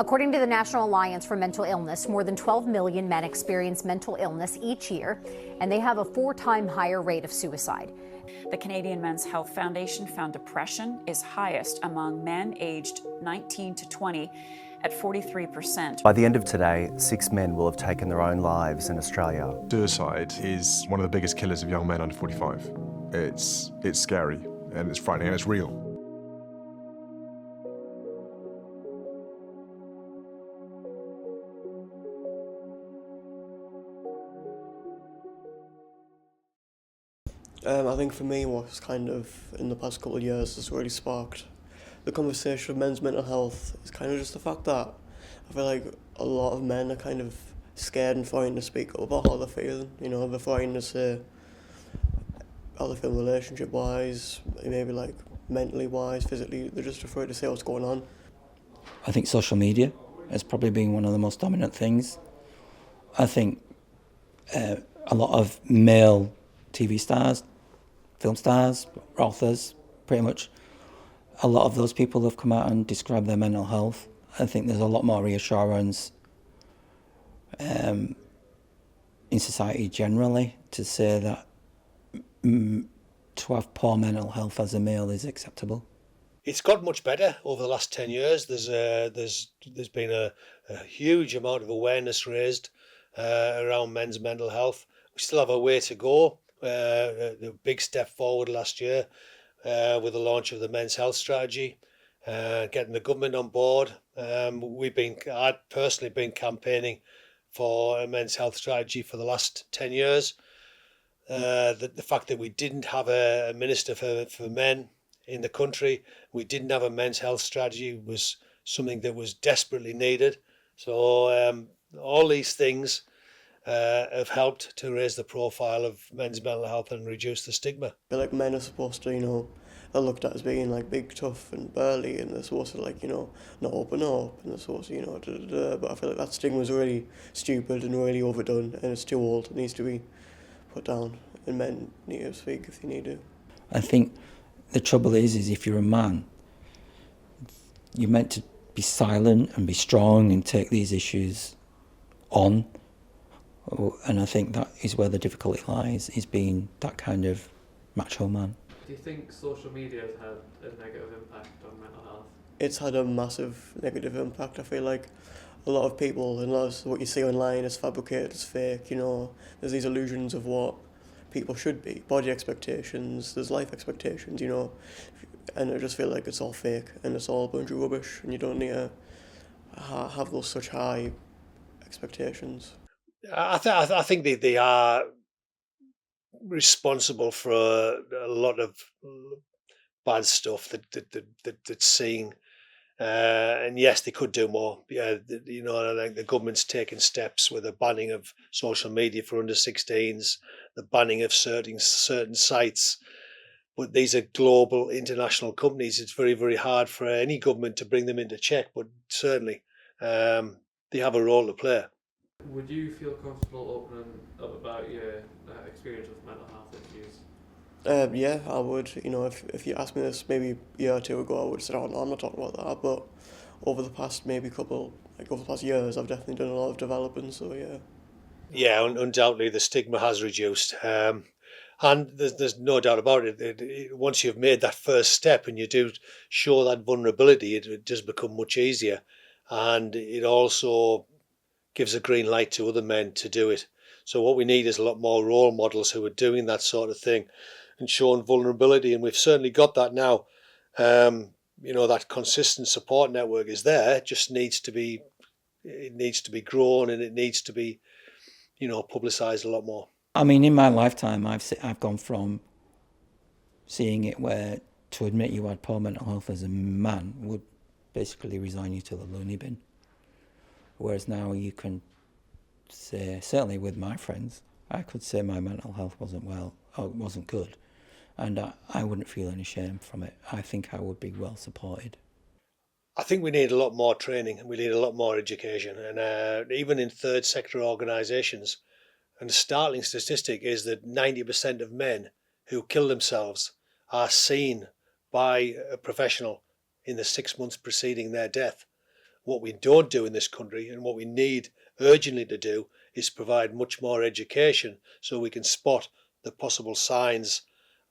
According to the National Alliance for Mental Illness, more than 12 million men experience mental illness each year, and they have a 4-time higher rate of suicide. The Canadian Men's Health Foundation found depression is highest among men aged 19 to 20 at 43%. By the end of today, 6 men will have taken their own lives in Australia. Suicide is one of the biggest killers of young men under 45. It's scary and it's frightening and it's real. I think for me what's kind of in the past couple of years has really sparked the conversation of men's mental health is kind of just the fact that I feel like a lot of men are kind of scared and frightened to speak up about how they're feeling. You know, they're frightened to say how they feel relationship wise, maybe like mentally wise, physically. They're just afraid to say what's going on. I think social media has probably been one of the most dominant things. I think a lot of male TV stars, film stars, authors, pretty much, a lot of those people have come out and described their mental health. I think there's a lot more reassurance in society generally to say that to have poor mental health as a male is acceptable. It's got much better over the last 10 years. There's been a huge amount of awareness raised around men's mental health. We still have a way to go. A big step forward last year with the launch of the men's health strategy, getting the government on board. I've personally been campaigning for a men's health strategy for the last 10 years. The fact that we didn't have a minister for men in the country, we didn't have a men's health strategy was something that was desperately needed. So all these things have helped to raise the profile of men's mental health and reduce the stigma. I feel like men are supposed to, they're looked at as being like big, tough and burly, and they're supposed to not open up, and they're supposed to, but I feel like that stigma is really stupid and really overdone, and it's too old. It needs to be put down, and men need to speak if they need to. I think the trouble is if you're a man, you're meant to be silent and be strong and take these issues on. And I think that is where the difficulty lies, is being that kind of macho man. Do you think social media has had a negative impact on mental health? It's had a massive negative impact. I feel like a lot of people, and a lot of what you see online is fabricated, it's fake, There's these illusions of what people should be, body expectations, there's life expectations, and I just feel like it's all fake and it's all a bunch of rubbish, and you don't need to have those such high expectations. I think they are responsible for a lot of bad stuff that's seen, and yes, they could do more. Yeah, I think the government's taken steps with the banning of social media for under 16s, the banning of certain sites. But these are global, international companies. It's very, very hard for any government to bring them into check. But certainly, they have a role to play. Would you feel comfortable opening up about your experience with mental health issues? Yeah, I would. If you asked me this maybe a year or two ago, I would have said, "Oh no, I'm not talking about that." But over the past years, I've definitely done a lot of developing. So yeah. Yeah, undoubtedly the stigma has reduced, and there's no doubt about it. Once you've made that first step and you do show that vulnerability, it does become much easier, and it also gives a green light to other men to do it. So what we need is a lot more role models who are doing that sort of thing and showing vulnerability, and we've certainly got that now. That consistent support network is there. It just needs to be grown, and it needs to be, publicised a lot more. I mean, in my lifetime, I've gone from seeing it where to admit you had poor mental health as a man would basically resign you to the loony bin. Whereas now you can say, certainly with my friends, I could say my mental health wasn't well, or wasn't good, and I wouldn't feel any shame from it. I think I would be well supported. I think we need a lot more training and we need a lot more education, and even in third sector organisations. And a startling statistic is that 90% of men who kill themselves are seen by a professional in the 6 months preceding their death, what we don't do in this country and what we need urgently to do is provide much more education so we can spot the possible signs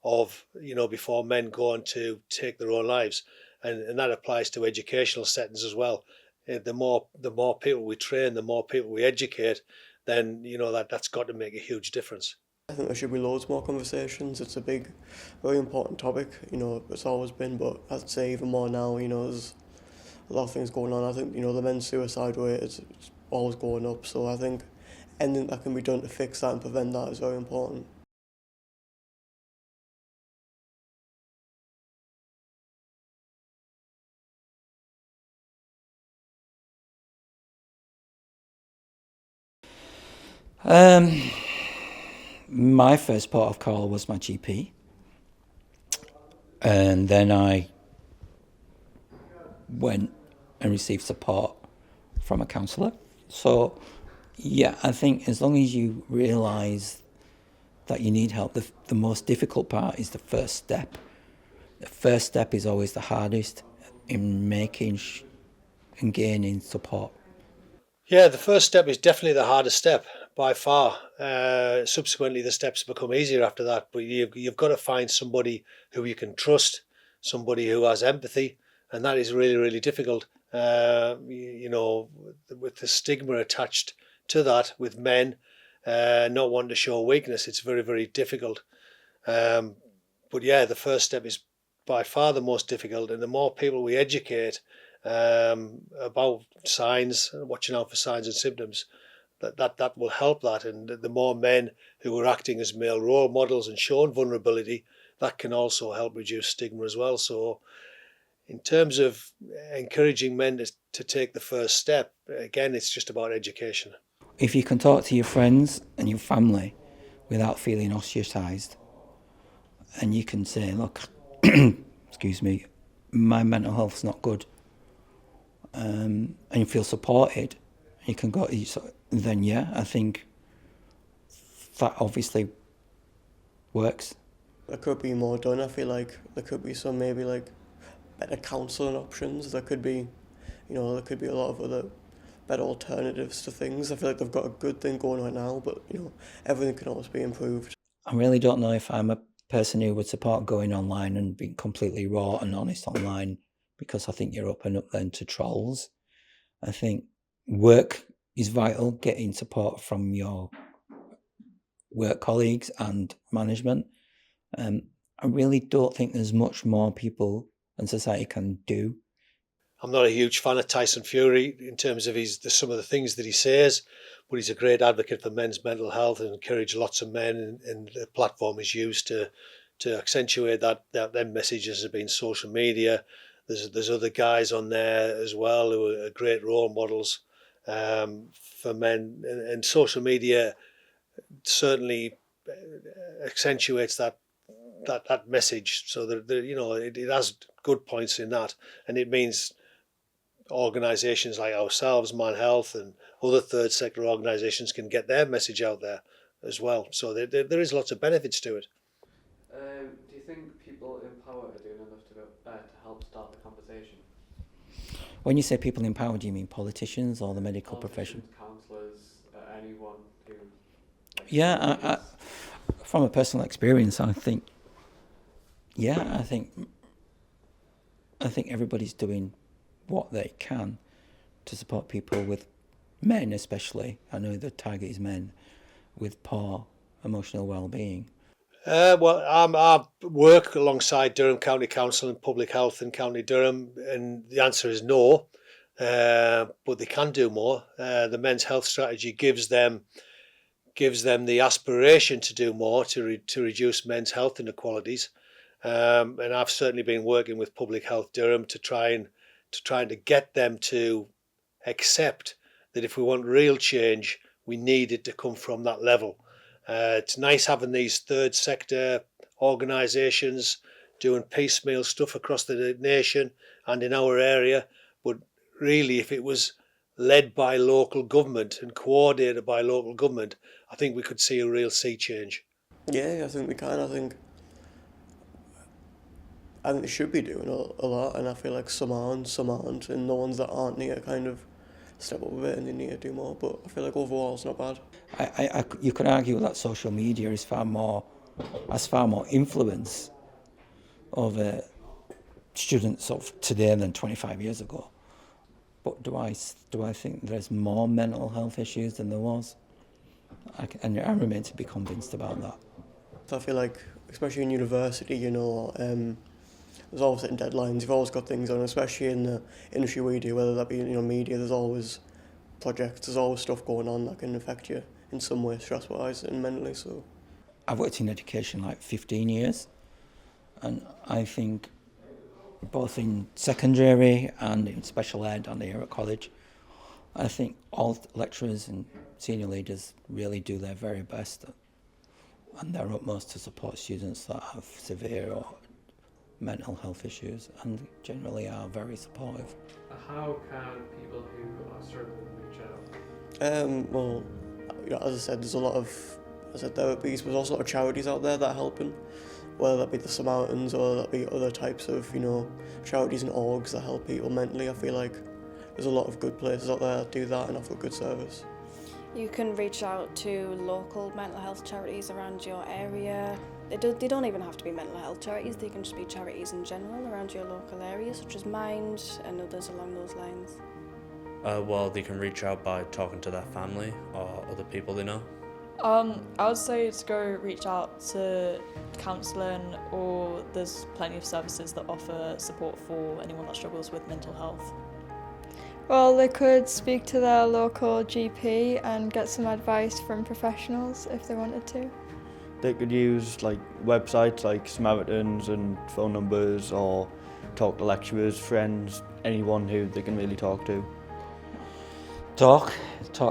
of, before men go on to take their own lives. And that applies to educational settings as well. The more people we train, the more people we educate, then, that's got to make a huge difference. I think there should be loads more conversations. It's a big, very important topic, it's always been, but I'd say even more now, there's a lot of things going on. I think, the men's suicide rate is always going up, so I think anything that can be done to fix that and prevent that is very important. My first port of call was my GP, and then I went and received support from a counsellor. So, yeah, I think as long as you realise that you need help, the most difficult part is the first step. The first step is always the hardest in making and gaining support. Yeah, the first step is definitely the hardest step by far. Subsequently, the steps become easier after that, but you've got to find somebody who you can trust, somebody who has empathy, and that is really, really difficult. With the stigma attached to that, with men not wanting to show weakness, it's very, very difficult. But yeah, the first step is by far the most difficult, and the more people we educate about signs, watching out for signs and symptoms, that will help that. And the more men who are acting as male role models and showing vulnerability, that can also help reduce stigma as well. So in terms of encouraging men to take the first step, again, it's just about education. If you can talk to your friends and your family without feeling ostracised, and you can say, look, excuse me, my mental health's not good, and you feel supported, you can go, then yeah, I think that obviously works. There could be more done. I feel like there could be some maybe like better counselling options. There could be, there could be a lot of other better alternatives to things. I feel like they've got a good thing going right now, but everything can always be improved. I really don't know if I'm a person who would support going online and being completely raw and honest online, because I think you're open up then to trolls. I think work is vital, getting support from your work colleagues and management. I really don't think there's much more people and society can do. I'm not a huge fan of Tyson Fury in terms of some of the things that he says, but he's a great advocate for men's mental health and encourage lots of men, and the platform is used to accentuate that messages have been social media. There's other guys on there as well who are great role models for men, and social media certainly accentuates that message. So that it has good points in that, and it means organisations like ourselves, Man Health, and other third sector organisations can get their message out there as well. So there is lots of benefits to it. Do you think people in power are doing enough to help start the conversation? When you say people in power, do you mean politicians or the medical profession? Counsellors, anyone who... Yeah, I, from a personal experience, I think everybody's doing what they can to support people with men, especially. I know the target is men with poor emotional well-being. Well, I work alongside Durham County Council and Public Health in County Durham, and the answer is no, but they can do more. The men's health strategy gives them the aspiration to do more to reduce men's health inequalities, and I've certainly been working with Public Health Durham to trying to get them to accept that if we want real change, we need it to come from that level. It's nice having these third sector organisations doing piecemeal stuff across the nation and in our area, but really if it was led by local government and coordinated by local government, I think we could see a real sea change. Yeah, I think we can. I think they should be doing a lot, and I feel like some aren't, and the ones that aren't need to kind of step up a bit and they need to do more. But I feel like overall it's not bad. You could argue that social media has far more influence over students of today than 25 years ago. But do I think there's more mental health issues than there was? And I remain to be convinced about that. So I feel like, especially in university, you know, there's always certain deadlines. You've always got things on, especially in the industry we do, whether that be, you know, media. There's always projects. There's always stuff going on that can affect you in some way, stress-wise and mentally. So I've worked in education like 15 years, and I think both in secondary and in special ed and here at college, I think all lecturers and senior leaders really do their very best and their utmost to support students that have severe or mental health issues, and generally are very supportive. How can people who are struggling reach out? Well, you know, as I said, there's a lot of therapies, but there's also a lot of charities out there that are helping, whether that be the Samaritans or that be other types of, you know, charities and orgs that help people mentally. I feel like there's a lot of good places out there that do that and offer good service. You can reach out to local mental health charities around your area. They don't even have to be mental health charities, they can just be charities in general around your local area, such as Mind and others along those lines. Well, they can reach out by talking to their family or other people they know. I would say to go reach out to counselling, or there's plenty of services that offer support for anyone that struggles with mental health. Well, they could speak to their local GP and get some advice from professionals if they wanted to. They could use like websites like Samaritans and phone numbers, or talk to lecturers, friends, anyone who they can really talk to. Talk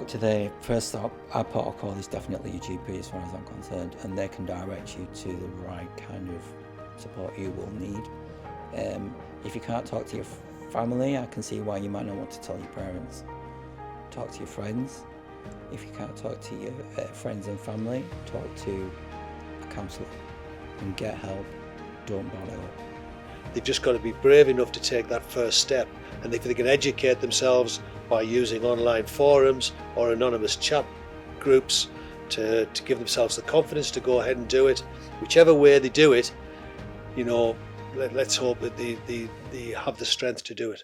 to the first stop. Our protocol is definitely your GP as far as I'm concerned, and they can direct you to the right kind of support you will need. If you can't talk to your family, I can see why you might not want to tell your parents. Talk to your friends. If you can't talk to your friends and family, talk to a counsellor and get help. Don't bother up. They've just got to be brave enough to take that first step, and if they can educate themselves by using online forums or anonymous chat groups to give themselves the confidence to go ahead and do it, whichever way they do it, you know, let's hope that they have the strength to do it.